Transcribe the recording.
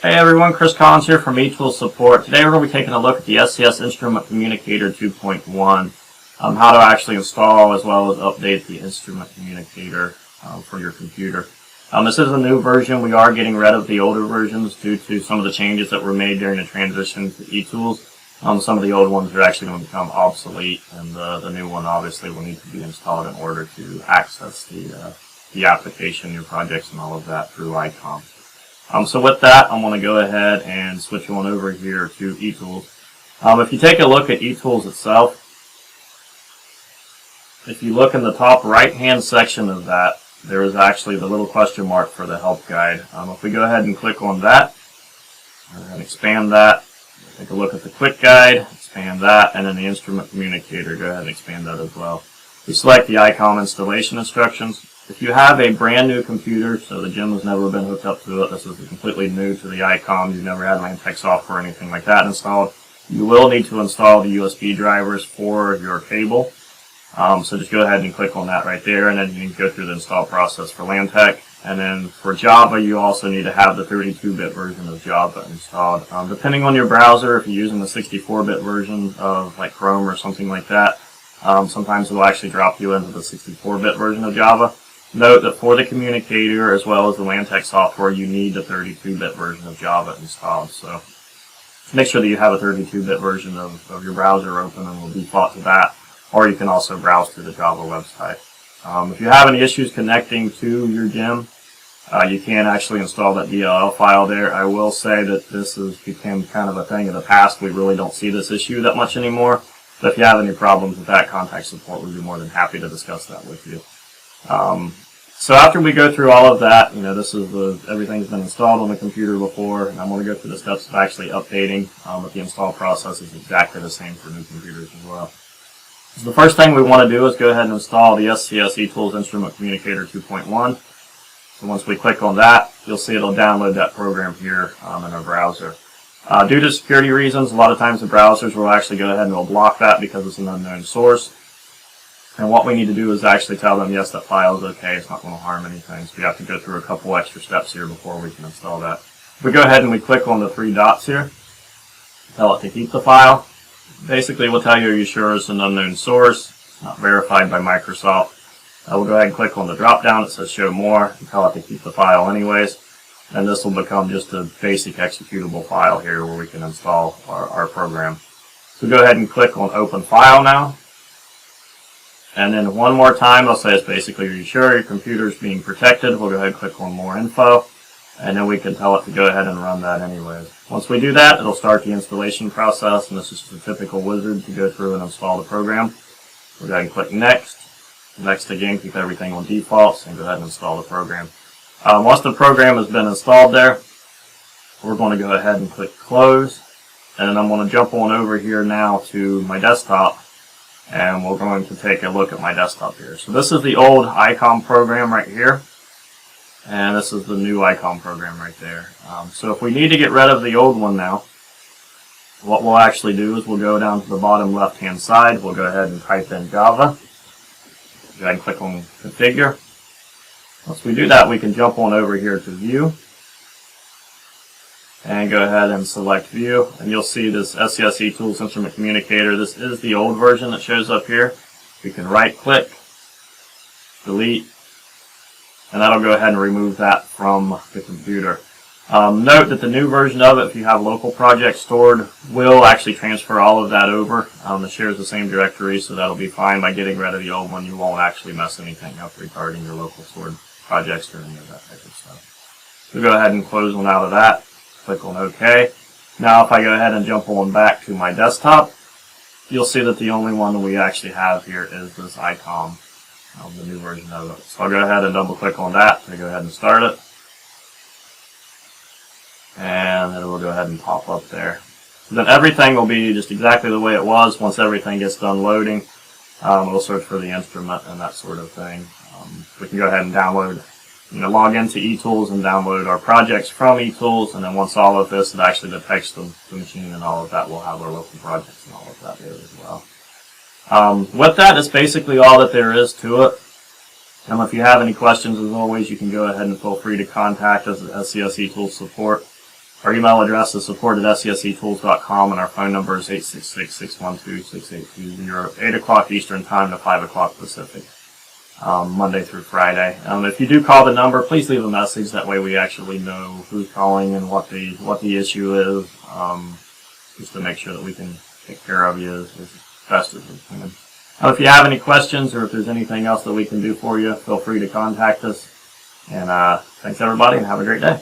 Hey everyone, Chris Collins here from eTools Support. Today we're going to be taking a look at the SCS Instrument Communicator 2.1, how to actually install as well as update the Instrument Communicator for your computer. This is a new version. We are getting rid of the older versions due to some of the changes that were made during the transition to eTools. Some of the old ones are actually going to become obsolete, and the new one obviously will need to be installed in order to access the application, your projects, and all of that through iComm. So with that, I'm going to go ahead and switch on over here to eTools. If you take a look at eTools itself, if you look in the top right-hand section of that, there is actually the little question mark for the help guide. If we go ahead and click on that, and expand that, take a look at the quick guide, expand that, and then the instrument communicator, go ahead and expand that as well. We select the iComm installation instructions. If you have a brand new computer, so the gym has never been hooked up to it, this is completely new to the iComm, you've never had Lantec software or anything like that installed, you will need to install the USB drivers for your cable. So just go ahead and click on that right there, and then you can go through the install process for Lantec. And then for Java, you also need to have the 32-bit version of Java installed. Depending on your browser, if you're using the 64-bit version of like Chrome or something like that, sometimes it will actually drop you into the 64-bit version of Java. Note that for the communicator as well as the Lantec software, you need the 32-bit version of Java installed. So make sure that you have a 32-bit version of your browser open, and we'll default to that. Or you can also browse through the Java website. If you have any issues connecting to your gym, you can actually install that DLL file there. I will say that this has become kind of a thing of the past. We really don't see this issue that much anymore. But if you have any problems with that, contact support. We'd be more than happy to discuss that with you. So after we go through all of that, this is everything's been installed on the computer before, and I'm going to go through the steps of actually updating, but the install process is exactly the same for new computers as well. So the first thing we want to do is go ahead and install the SCSeTools Instrument Communicator 2.1. So once we click on that, you'll see it'll download that program here in our browser. Due to security reasons, a lot of times the browsers will actually go ahead and will block that because it's an unknown source. And what we need to do is actually tell them, yes, that file is okay, it's not going to harm anything. So we have to go through a couple extra steps here before we can install that. If we go ahead and we click on the three dots here, tell it to keep the file. Basically, we'll tell you, are you sure it's an unknown source, it's not verified by Microsoft. We'll go ahead and click on the drop down that says show more, and tell it to keep the file anyways. And this will become just a basic executable file here where we can install our program. So go ahead and click on open file now. And then one more time, I'll say it's basically, are you sure your computer is being protected? We'll go ahead and click on more info, and then we can tell it to go ahead and run that anyways. Once we do that, it'll start the installation process, and this is the typical wizard to go through and install the program. We'll go ahead and click next. Next again, keep everything on defaults, and go ahead and install the program. Once the program has been installed there, we're going to go ahead and click close, and then I'm going to jump on over here now to my desktop. And we're going to take a look at my desktop here. So this is the old iComm program right here. And this is the new iComm program right there. So if we need to get rid of the old one now, what we'll actually do is we'll go down to the bottom left-hand side. We'll go ahead and type in Java. Go ahead and click on Configure. Once we do that, we can jump on over here to View. And go ahead and select View, and you'll see this SCSeTools Instrument Communicator. This is the old version that shows up here. We can right-click, delete, and that'll go ahead and remove that from the computer. Note that the new version of it, if you have local projects stored, will actually transfer all of that over. It shares the same directory, so that'll be fine. By getting rid of the old one, you won't actually mess anything up regarding your local stored projects or any of that type of stuff. So go ahead and close on out of that. Click on OK. Now if I go ahead and jump on back to my desktop, you'll see that the only one that we actually have here is this iComm, the new version of it. So I'll go ahead and double click on that to go ahead and start it. And it will go ahead and pop up there. So then everything will be just exactly the way it was. Once everything gets done loading, we'll search for the instrument and that sort of thing. We can go ahead and download, log into eTools and download our projects from eTools, and then once all of this, it actually detects the machine and all of that, we'll have our local projects and all of that there as well. With that, it's basically all that there is to it. And if you have any questions, as always, you can go ahead and feel free to contact us at SCSeTools Support. Our email address is support@SCSeTools.com, and our phone number is 866-612-6820, 8 o'clock Eastern Time to 5 o'clock Pacific, Monday through Friday. If you do call the number, please leave a message. That way we actually know who's calling and what the issue is, just to make sure that we can take care of you as best as we can. If you have any questions or if there's anything else that we can do for you, feel free to contact us. And thanks everybody, and have a great day.